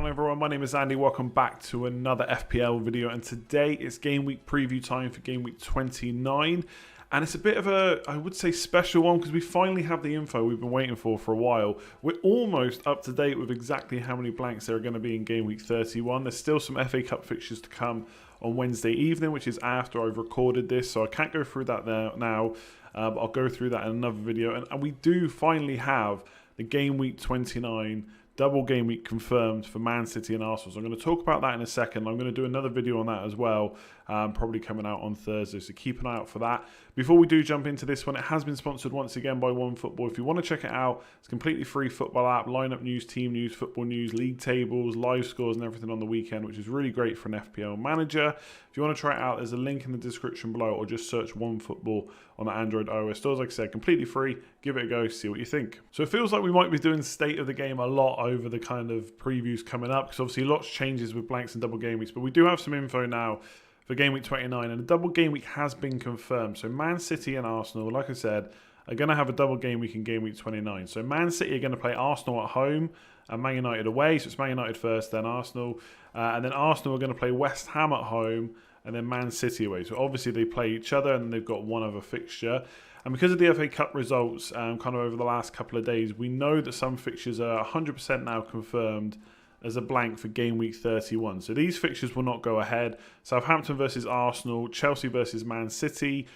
channel everyone, my name is Andy, welcome back to another FPL video, and today it's game week preview time for game week 29, and it's a bit of a, I would say, special one because we finally have the info we've been waiting for a while. We're almost up to date with exactly how many blanks there are going to be in game week 31. There's still some FA Cup fixtures to come on Wednesday evening, which is after I've recorded this, so I can't go through that now, but I'll go through that in another video, and we do finally have the game week 29 double game week confirmed for Man City and Arsenal. So I'm going to talk about that in a second. I'm going to do another video on that as well, probably coming out on Thursday, so keep an eye out for that. Before we do jump into this one, it has been sponsored once again by OneFootball. If you want to check it out, it's a completely free football app, lineup news, team news, football news, league tables, live scores and everything on the weekend, which is really great for an FPL manager. If you want to try it out, there's a link in the description below, or just search OneFootball on the Android iOS stores. Like I said, completely free. Give it a go, see what you think. So it feels like we might be doing state of the game a lot over the kind of previews coming up, because obviously lots changes with blanks and double game weeks, but we do have some info now for game week 29, and the double game week has been confirmed. So Man City and Arsenal, like I said, are going to have a double game week in game week 29. So Man City are going to play Arsenal at home and Man United away. So it's Man United first, then Arsenal. And then Arsenal are going to play West Ham at home and then Man City away. So obviously they play each other and they've got one other fixture. And because of the FA Cup results kind of over the last couple of days, we know that some fixtures are 100% now confirmed as a blank for game week 31. So these fixtures will not go ahead. Southampton versus Arsenal, Chelsea versus Man City,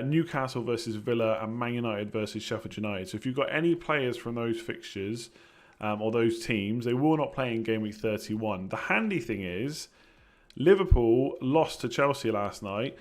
Newcastle versus Villa, and Man United versus Sheffield United. So if you've got any players from those fixtures or those teams, they will not play in game week 31. The handy thing is, Liverpool lost to Chelsea last night,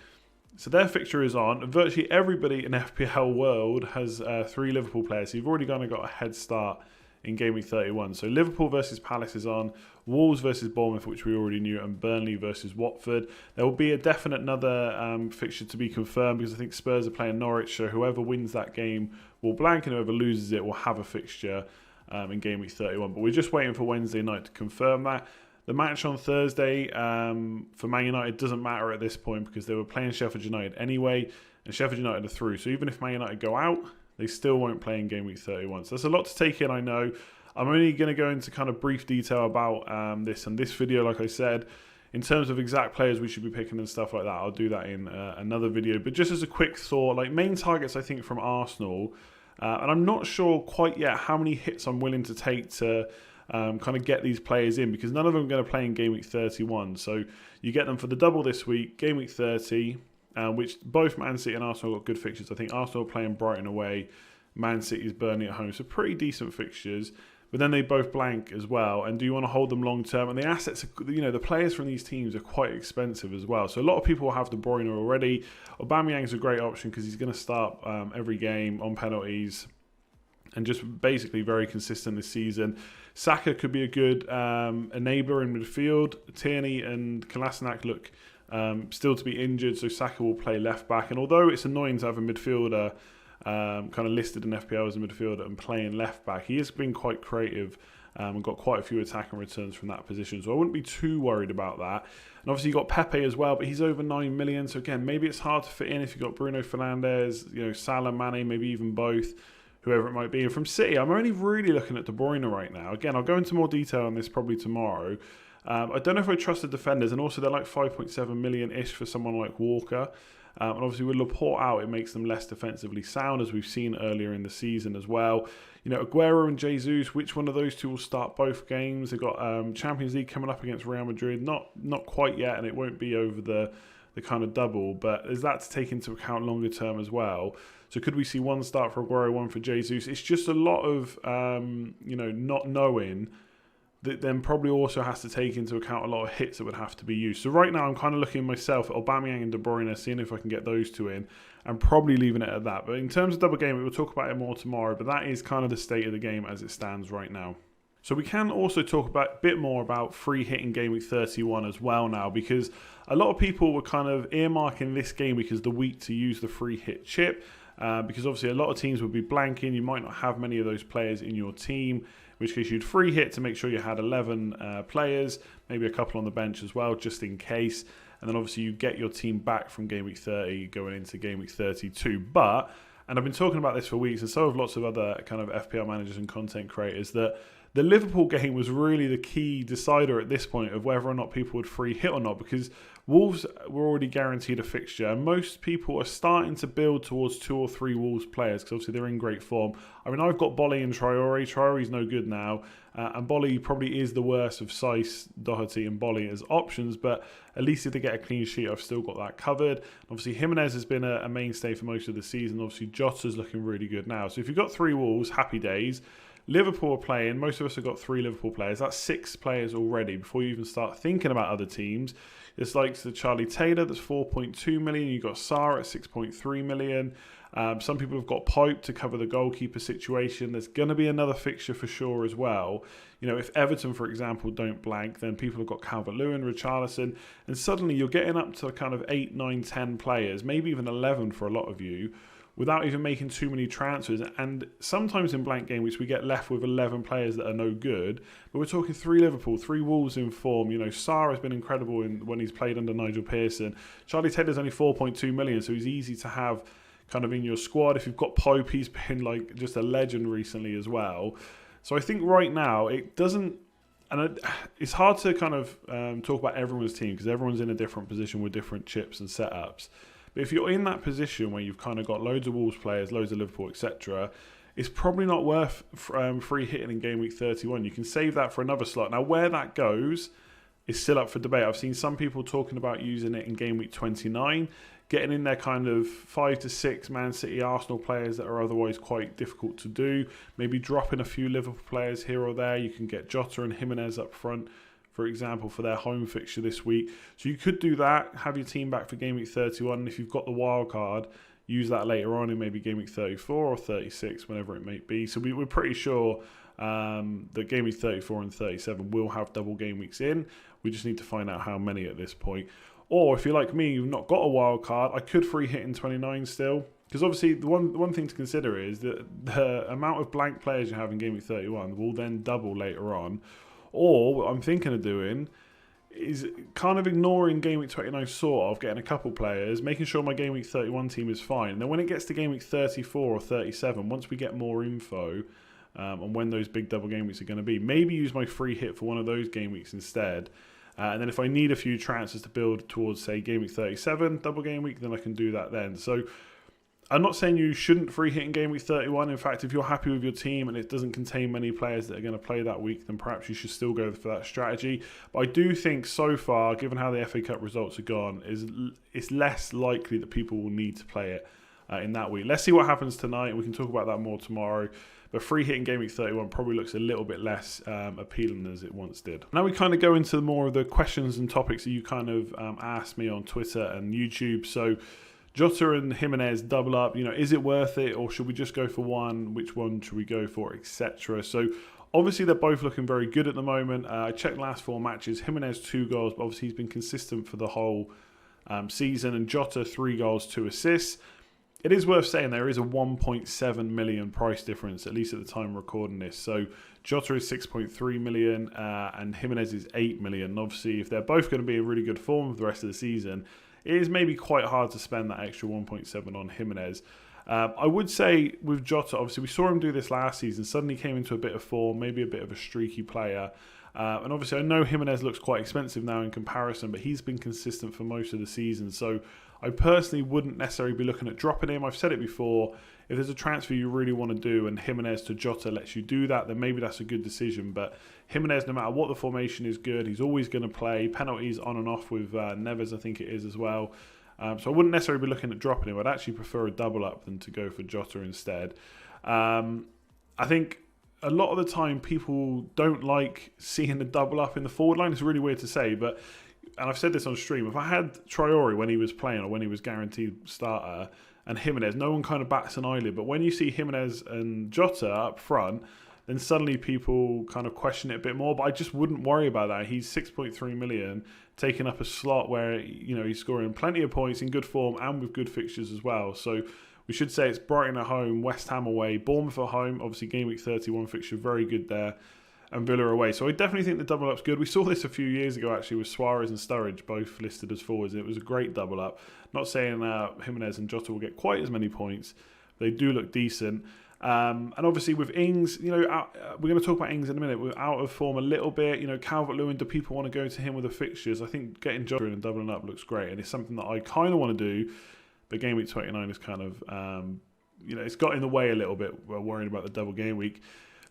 so their fixture is on. Virtually everybody in FPL world has 3 Liverpool players, so you've already kind of got a head start in game week 31. So Liverpool versus Palace is on, Wolves versus Bournemouth, which we already knew, and Burnley versus Watford. There will be a definite another fixture to be confirmed, because I think Spurs are playing Norwich, so whoever wins that game will blank, and whoever loses it will have a fixture in game week 31. But we're just waiting for Wednesday night to confirm that. The match on Thursday for Man United doesn't matter at this point, because they were playing Sheffield United anyway, and Sheffield United are through. So even if Man United go out, they still won't play in game week 31. So that's a lot to take in, I know. I'm only going to go into kind of brief detail about this and this video, like I said. In terms of exact players we should be picking and stuff like that, I'll do that in another video. But just as a quick thought, like main targets, I think, from Arsenal, and I'm not sure quite yet how many hits I'm willing to take to kind of get these players in, because none of them are going to play in game week 31. So you get them for the double this week, game week 30, which both Man City and Arsenal got good fixtures. I think Arsenal are playing Brighton away, Man City's Burnley at home, so pretty decent fixtures. But then they both blank as well. And do you want to hold them long term? And the assets, the players from these teams are quite expensive as well. So a lot of people will have De Bruyne already. Aubameyang's a great option because he's going to start every game on penalties and just basically very consistent this season. Saka could be a good enabler in midfield. Tierney and Kolasinac look still to be injured, so Saka will play left back. And although it's annoying to have a midfielder kind of listed in FPL as a midfielder and playing left back, he has been quite creative and got quite a few attacking returns from that position. So I wouldn't be too worried about that. And obviously you've got Pepe as well, but he's over 9 million. So again, maybe it's hard to fit in if you've got Bruno Fernandes, Salah, Mane, maybe even both, whoever it might be. And from City, I'm only really looking at De Bruyne right now. Again, I'll go into more detail on this probably tomorrow. I don't know if I trust the defenders, and also they're like 5.7 million-ish for someone like Walker. And obviously with Laporte out, it makes them less defensively sound, as we've seen earlier in the season as well. Aguero and Jesus, which one of those two will start both games? They've got Champions League coming up against Real Madrid. Not quite yet, and it won't be over the kind of double, but there's that to take into account longer term as well. So could we see one start for Aguero, one for Jesus? It's just a lot of, not knowing. That then probably also has to take into account a lot of hits that would have to be used. So right now I'm kind of looking myself at Aubameyang and De Bruyne, seeing if I can get those two in, and probably leaving it at that. But in terms of double game, we'll talk about it more tomorrow, but that is kind of the state of the game as it stands right now. So we can also talk a bit more about free hit in game week 31 as well now, because a lot of people were kind of earmarking this game week as the week to use the free hit chip, because obviously a lot of teams would be blanking. You might not have many of those players in your team, in which case you'd free hit to make sure you had 11 players, maybe a couple on the bench as well, just in case. And then obviously you get your team back from game week 30 going into game week 32. But, and I've been talking about this for weeks, and so have lots of other kind of FPL managers and content creators, that The Liverpool game was really the key decider at this point of whether or not people would free hit or not, because Wolves were already guaranteed a fixture, and most people are starting to build towards 2 or 3 Wolves players because obviously they're in great form. I mean, I've got Bolly and Traore. Traore's no good now, and Bolly probably is the worst of Saiss, Doherty and Bolly as options, but at least if they get a clean sheet, I've still got that covered. Obviously, Jimenez has been a mainstay for most of the season. Obviously, Jota's looking really good now. So if you've got 3 Wolves, happy days. Liverpool are playing. Most of us have got 3 Liverpool players. That's 6 players already before you even start thinking about other teams. It's like the Charlie Taylor, that's 4.2 million. You've got Sarr at 6.3 million. Some people have got Pope to cover the goalkeeper situation. There's going to be another fixture for sure as well. You know, if Everton, for example, don't blank, then people have got Calvert-Lewin, Richarlison, and suddenly you're getting up to kind of 8, 9, 10 players, maybe even 11 for a lot of you, without even making too many transfers. And sometimes in blank game weeks we get left with 11 players that are no good, but we're talking 3 Liverpool, 3 Wolves in form. You know, Sarr has been incredible when he's played under Nigel Pearson. Charlie Taylor's only 4.2 million, so he's easy to have kind of in your squad. If you've got Pope, he's been like just a legend recently as well. So I think right now it doesn't, and it's hard to kind of talk about everyone's team because everyone's in a different position with different chips and setups. But if you're in that position where you've kind of got loads of Wolves players, loads of Liverpool, etc., it's probably not worth free hitting in game week 31. You can save that for another slot. Now, where that goes is still up for debate. I've seen some people talking about using it in game week 29, getting in there kind of 5 to 6 Man City, Arsenal players that are otherwise quite difficult to do. Maybe dropping a few Liverpool players here or there. You can get Jota and Jimenez up front, for example, for their home fixture this week. So you could do that, have your team back for game week 31, and if you've got the wild card, use that later on in maybe game week 34 or 36, whenever it may be. So we're pretty sure that game week 34 and 37 will have double game weeks in. We just need to find out how many at this point. Or if you're like me, you've not got a wild card, I could free hit in 29 still. Because obviously the one thing to consider is that the amount of blank players you have in game week 31 will then double later on. Or what I'm thinking of doing is kind of ignoring game week 29, sort of getting a couple players, making sure my game week 31 team is fine. And then when it gets to game week 34 or 37, once we get more info on when those big double game weeks are going to be, maybe use my free hit for one of those game weeks instead. And then if I need a few transfers to build towards, say, game week 37, double game week, then I can do that then. So I'm not saying you shouldn't free hit in game week 31. In fact, if you're happy with your team and it doesn't contain many players that are going to play that week, then perhaps you should still go for that strategy. But I do think so far, given how the FA Cup results are gone, it's less likely that people will need to play it in that week. Let's see what happens tonight. We can talk about that more tomorrow. But free hit in game week 31 probably looks a little bit less appealing as it once did. Now we kind of go into more of the questions and topics that you kind of asked me on Twitter and YouTube. So Jota and Jimenez double up, you know, is it worth it or should we just go for one? Which one should we go for, etc. So obviously they're both looking very good at the moment. I checked the last 4 matches. Jimenez 2 goals, but obviously he's been consistent for the whole season. And Jota 3 goals, 2 assists. It is worth saying there is a 1.7 million price difference, at least at the time of recording this. So Jota is 6.3 million and Jimenez is 8 million. Obviously, if they're both going to be in really good form for the rest of the season, it is maybe quite hard to spend that extra 1.7 on Jimenez. I would say with Jota, obviously we saw him do this last season, suddenly came into a bit of form, maybe a bit of a streaky player. And obviously I know Jimenez looks quite expensive now in comparison, but he's been consistent for most of the season. So I personally wouldn't necessarily be looking at dropping him. I've said it before, if there's a transfer you really want to do and Jimenez to Jota lets you do that, then maybe that's a good decision. But Jimenez, no matter what the formation is good, he's always going to play. Penalties on and off with Neves, I think it is as well. So I wouldn't necessarily be looking at dropping him. I'd actually prefer a double up than to go for Jota instead. I think a lot of the time people don't like seeing a double up in the forward line. It's really weird to say, but, and I've said this on stream, if I had Traore when he was playing or when he was guaranteed starter and Jimenez, no one kind of bats an eyelid. But when you see Jimenez and Jota up front, then suddenly people kind of question it a bit more. But I just wouldn't worry about that. He's 6.3 million, taking up a slot where, you know, he's scoring plenty of points in good form and with good fixtures as well. So we should say it's Brighton at home, West Ham away, Bournemouth at home. Obviously, game week 31 fixture, very good there. And Villa away. So I definitely think the double up's good. We saw this a few years ago actually with Suarez and Sturridge both listed as forwards. It was a great double up. Not saying Jimenez and Jota will get quite as many points. They do look decent. And obviously with Ings, you know, we're going to talk about Ings in a minute. We're out of form a little bit. You know, Calvert-Lewin, do people want to go to him with the fixtures? I think getting Jota in and doubling up looks great, and it's something that I kind of want to do. But game week 29 is kind of, you know, it's got in the way a little bit. We're worried about the double game week.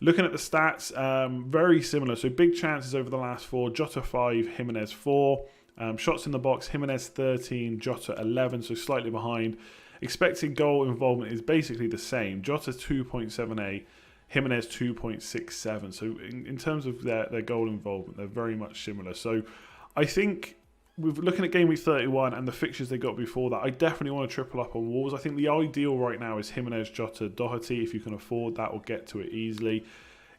Looking at the stats, very similar. So big chances over the last 4. Jota 5, Jimenez 4. Shots in the box, Jimenez 13, Jota 11, so slightly behind. Expected goal involvement is basically the same. Jota 2.78, Jimenez 2.67. So in terms of their goal involvement, they're very much similar. So I think with looking at game week 31 and the fixtures they got before that, I definitely want to triple up on Wolves. I think the ideal right now is Jimenez, Jota, Doherty. If you can afford that or get to it easily.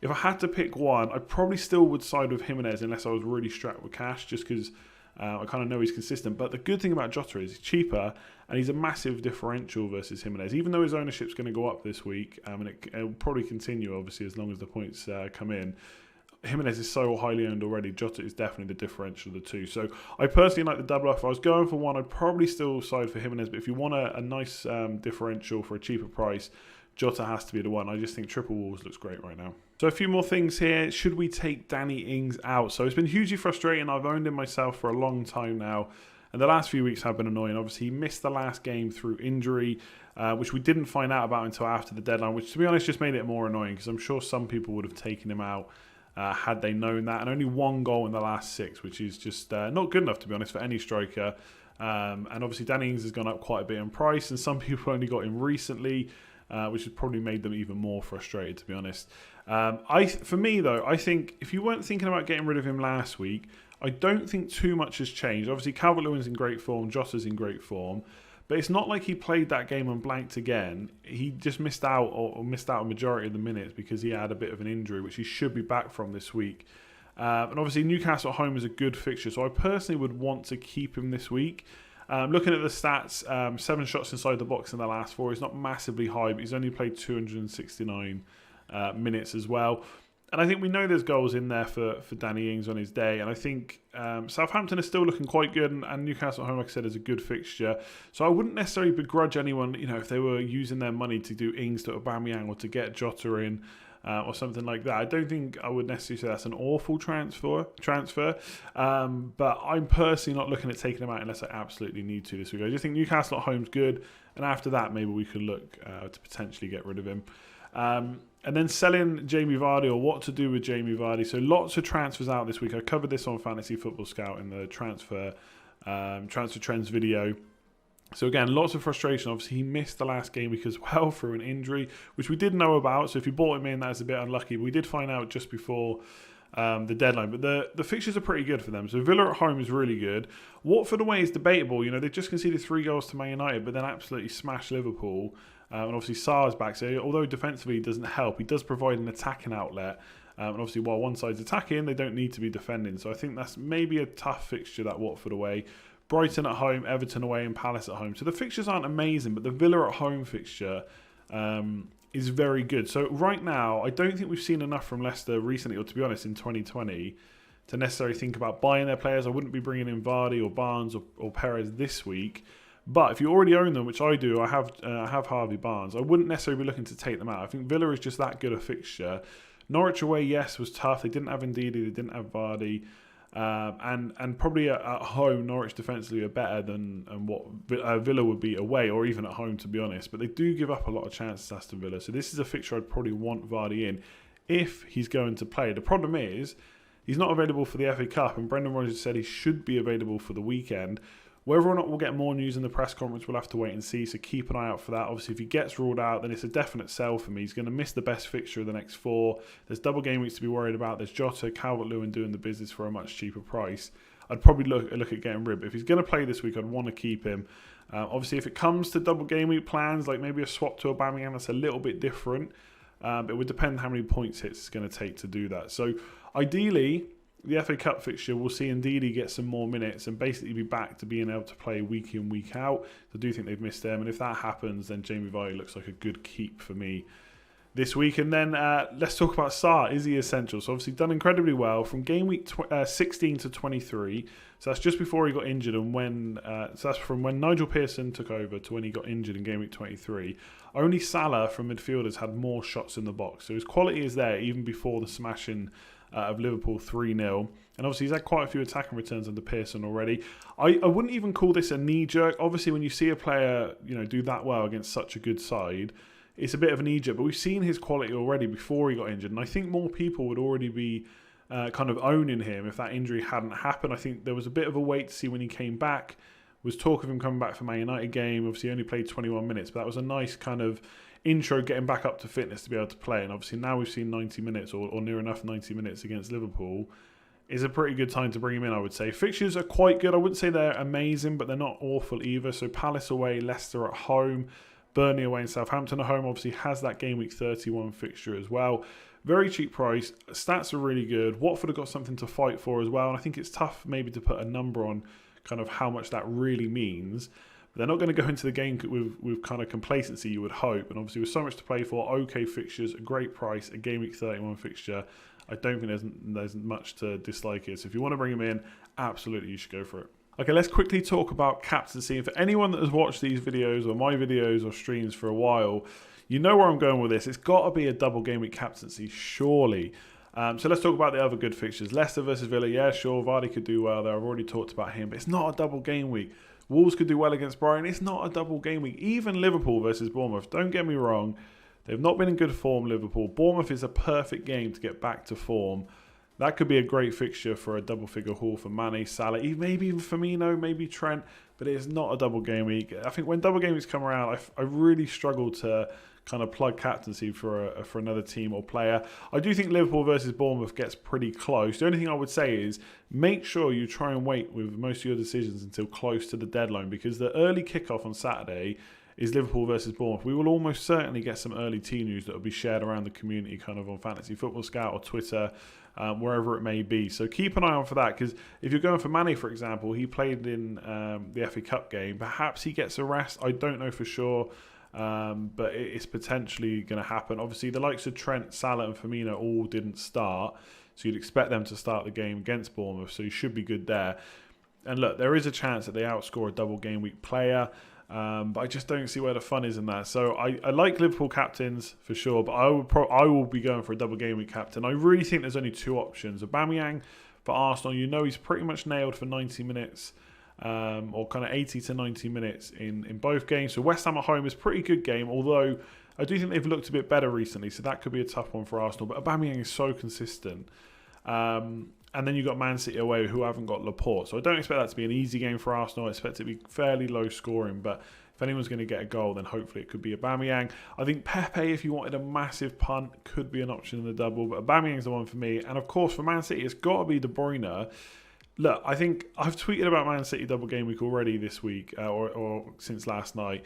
If I had to pick one, I probably still would side with Jimenez unless I was really strapped with cash, just because I kind of know he's consistent. But the good thing about Jota is he's cheaper and he's a massive differential versus Jimenez. Even though his ownership's going to go up this week, and it will probably continue, obviously, as long as the points come in. Jimenez is so highly owned already. Jota is definitely the differential of the two. So I personally like the double up. If I was going for one, I'd probably still side for Jimenez. But if you want a nice differential for a cheaper price, Jota has to be the one. I just think triple Wolves looks great right now. So a few more things here. Should we take Danny Ings out? So it's been hugely frustrating. I've owned him myself for a long time now. And the last few weeks have been annoying. Obviously, he missed the last game through injury, which we didn't find out about until after the deadline, which, to be honest, just made it more annoying because I'm sure some people would have taken him out had they known that. And only 1 goal in the last 6, which is just not good enough, to be honest, for any striker. And obviously, Danny Ings has gone up quite a bit in price, and some people only got him recently, which has probably made them even more frustrated, to be honest. For me, though, I think if you weren't thinking about getting rid of him last week, I don't think too much has changed. Obviously, Calvert-Lewin's in great form, Jota's in great form, but it's not like he played that game and blanked again. He just missed out or missed out a majority of the minutes because he had a bit of an injury, which he should be back from this week. And obviously, Newcastle at home is a good fixture, so I personally would want to keep him this week. Looking at the stats, 7 shots inside the box in the last 4. He's not massively high, but he's only played 269 minutes as well. And I think we know there's goals in there for Danny Ings on his day. And I think Southampton is still looking quite good. And Newcastle at home, like I said, is a good fixture. So I wouldn't necessarily begrudge anyone, you know, if they were using their money to do Ings to Aubameyang or to get Jota in or something like that. I don't think I would necessarily say that's an awful transfer. But I'm personally not looking at taking him out unless I absolutely need to this week. I just think Newcastle at home's good. And after that, maybe we could look to potentially get rid of him. And then selling Jamie Vardy, or what to do with Jamie Vardy. So lots of transfers out this week. I covered this on Fantasy Football Scout in the transfer trends video. So again, lots of frustration. Obviously, he missed the last game week as well through an injury, which we did know about. So if you bought him in, that's a bit unlucky. But we did find out just before the deadline. But the fixtures are pretty good for them. So Villa at home is really good. Watford away is debatable. You know, they just conceded 3 goals to Man United, but then absolutely smashed Liverpool. And obviously Sarr's back, so although defensively he doesn't help, he does provide an attacking outlet. And obviously while one side's attacking, they don't need to be defending. So I think that's maybe a tough fixture, that Watford away. Brighton at home, Everton away, and Palace at home. So the fixtures aren't amazing, but the Villa at home fixture is very good. So right now, I don't think we've seen enough from Leicester recently, or to be honest, in 2020, to necessarily think about buying their players. I wouldn't be bringing in Vardy or Barnes or Perez this week. But if you already own them, which I do, I have Harvey Barnes, I wouldn't necessarily be looking to take them out. I think Villa is just that good a fixture. Norwich away, yes, was tough. They didn't have Ndidi, they didn't have Vardy. And probably at home, Norwich defensively are better than what Villa would be away, or even at home, to be honest. But they do give up a lot of chances, Aston Villa. So this is a fixture I'd probably want Vardy in if he's going to play. The problem is he's not available for the FA Cup, and Brendan Rodgers said he should be available for the weekend. Whether or not we'll get more news in the press conference, we'll have to wait and see, so keep an eye out for that. Obviously, if he gets ruled out, then it's a definite sell for me. He's going to miss the best fixture of the next 4. There's double game weeks to be worried about. There's Jota, Calvert-Lewin doing the business for a much cheaper price. I'd probably look at getting rid. But if he's going to play this week, I'd want to keep him. Obviously, if it comes to double game week plans, like maybe a swap to Aubameyang, that's a little bit different. But it would depend how many points hits it's going to take to do that. So ideally, the FA Cup fixture, we'll see Ndidi get some more minutes and basically be back to being able to play week in, week out. I do think they've missed them, and if that happens, then Jamie Vardy looks like a good keep for me this week. And then let's talk about Sarr. Is he essential? So obviously done incredibly well from game week 16 to 23. So that's just before he got injured, and when so that's from when Nigel Pearson took over to when he got injured in game week 23. Only Salah from midfielders had more shots in the box. So his quality is there even before the smashing of Liverpool 3-0. And obviously he's had quite a few attacking returns under Pearson already. I wouldn't even call this a knee-jerk. Obviously when you see a player do that well against such a good side, it's a bit of a knee-jerk. But we've seen his quality already before he got injured. And I think more people would already be kind of owning him if that injury hadn't happened. I think there was a bit of a wait to see when he came back. Was talk of him coming back for Man United game. Obviously he only played 21 minutes, but that was a nice kind of intro, getting back up to fitness to be able to play. And obviously now we've seen 90 minutes or near enough 90 minutes against Liverpool. Is a pretty good time to bring him in, I would say. Fixtures are quite good. I wouldn't say they're amazing, but they're not awful either. So Palace away, Leicester at home, Burnley away and Southampton at home. Obviously has that game week 31 fixture as well. Very cheap price. Stats are really good. Watford have got something to fight for as well. And I think it's tough maybe to put a number on kind of how much that really means. But they're not going to go into the game with kind of complacency, you would hope. And obviously with so much to play for, okay fixtures, a great price, a game week 31 fixture. I don't think there's much to dislike here. So if you want to bring him in, absolutely you should go for it. Okay, let's quickly talk about captaincy. And for anyone that has watched these videos or my videos or streams for a while, you know where I'm going with this. It's got to be a double game week captaincy, surely. So let's talk about the other good fixtures. Leicester versus Villa, yeah, sure. Vardy could do well there. I've already talked about him, but it's not a double game week. Wolves could do well against Brighton. It's not a double game week. Even Liverpool versus Bournemouth, don't get me wrong. They've not been in good form, Liverpool. Bournemouth is a perfect game to get back to form. That could be a great fixture for a double-figure haul for Mane, Salah, maybe even Firmino, maybe Trent, but it is not a double game week. I think when double game weeks come around, I really struggle to kind of plug captaincy for another team or player. I do think Liverpool versus Bournemouth gets pretty close. The only thing I would say is make sure you try and wait with most of your decisions until close to the deadline, because the early kickoff on Saturday is Liverpool versus Bournemouth. We will almost certainly get some early team news that will be shared around the community kind of on Fantasy Football Scout or Twitter, wherever it may be. So keep an eye on for that, because if you're going for Mane, for example, he played in the FA Cup game. Perhaps he gets a rest. I don't know for sure, but it's potentially going to happen. Obviously, the likes of Trent, Salah and Firmino all didn't start, so you'd expect them to start the game against Bournemouth, so you should be good there. And look, there is a chance that they outscore a double game week player. But I just don't see where the fun is in that. So I like Liverpool captains for sure, but I will be going for a double game week captain. I really think there's only two options. Aubameyang for Arsenal, he's pretty much nailed for 90 minutes, or kind of 80 to 90 minutes in both games. So West Ham at home is a pretty good game, although I do think they've looked a bit better recently, so that could be a tough one for Arsenal. But Aubameyang is so consistent. And then you've got Man City away, who haven't got Laporte. So I don't expect that to be an easy game for Arsenal. I expect it to be fairly low scoring. But if anyone's going to get a goal, then hopefully it could be Aubameyang. I think Pepe, if you wanted a massive punt, could be an option in the double. But Aubameyang's the one for me. And of course, for Man City, it's got to be De Bruyne. Look, I think I've tweeted about Man City double game week already this week, or since last night.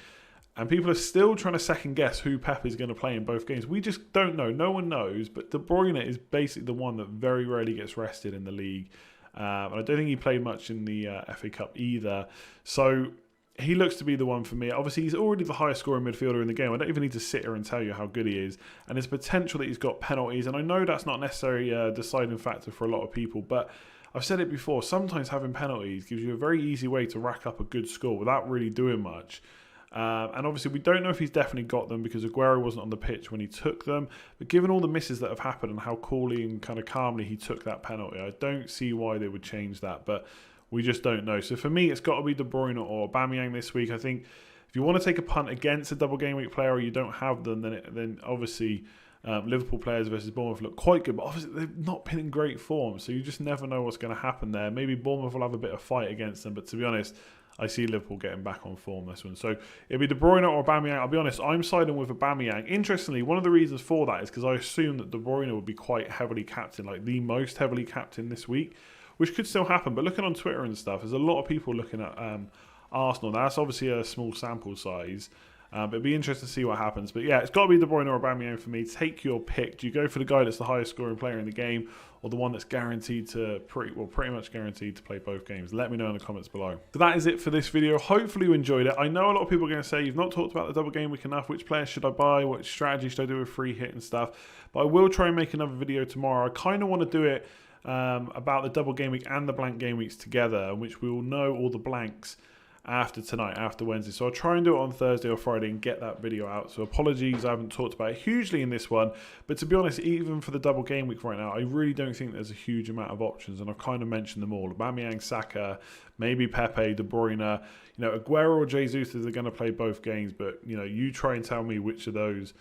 And people are still trying to second guess who Pep is going to play in both games. We just don't know. No one knows. But De Bruyne is basically the one that very rarely gets rested in the league. And I don't think he played much in the FA Cup either. So he looks to be the one for me. Obviously, he's already the highest scoring midfielder in the game. I don't even need to sit here and tell you how good he is. And there's potential that he's got penalties. And I know that's not necessarily a deciding factor for a lot of people. But I've said it before. Sometimes having penalties gives you a very easy way to rack up a good score without really doing much. And obviously we don't know if he's definitely got them because Aguero wasn't on the pitch when he took them. But given all the misses that have happened and how coolly and kind of calmly he took that penalty, I don't see why they would change that. But we just don't know. So for me, it's got to be De Bruyne or Aubameyang this week. I think if you want to take a punt against a double game week player or you don't have them, then obviously Liverpool players versus Bournemouth look quite good. But obviously they've not been in great form. So you just never know what's going to happen there. Maybe Bournemouth will have a bit of fight against them. But to be honest, I see Liverpool getting back on form this one. So it'll be De Bruyne or Aubameyang. I'll be honest, I'm siding with Aubameyang. Interestingly, one of the reasons for that is because I assume that De Bruyne would be quite heavily captained, like the most heavily captained this week, which could still happen. But looking on Twitter and stuff, there's a lot of people looking at Arsenal. Now, that's obviously a small sample size. But it'd be interesting to see what happens. But yeah, it's got to be De Bruyne or Aubameyang for me. Take your pick. Do you go for the guy that's the highest scoring player in the game, or the one that's guaranteed to pretty much guaranteed to play both games? Let me know in the comments below. So that is it for this video. Hopefully you enjoyed it. I know a lot of people are going to say you've not talked about the double game week enough. Which players should I buy? What strategy should I do with free hit and stuff? But I will try and make another video tomorrow. I kind of want to do it about the double game week and the blank game weeks together, which we will know all the blanks after tonight, after Wednesday. So I'll try and do it on Thursday or Friday and get that video out. So apologies, I haven't talked about it hugely in this one. But to be honest, even for the double game week right now, I really don't think there's a huge amount of options. And I've kind of mentioned them all. Aubameyang, Saka, maybe Pepe, De Bruyne. You know, Aguero or Jesus are going to play both games. But, you know, you try and tell me which of those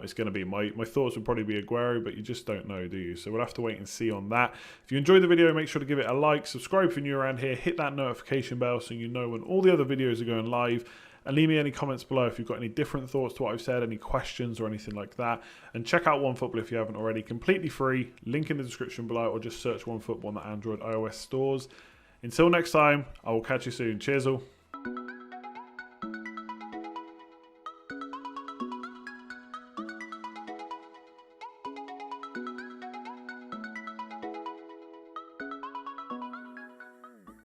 it's going to be. My thoughts would probably be Aguero, but you just don't know, do you? So we'll have to wait and see on that. If you enjoyed the video, make sure to give it a like, subscribe if you're new around here, hit that notification bell so you know when all the other videos are going live, and leave me any comments below if you've got any different thoughts to what I've said, any questions or anything like that. And check out OneFootball if you haven't already, completely free, link in the description below, or just search OneFootball on the Android iOS stores. Until next time, I will catch you soon. Cheers all.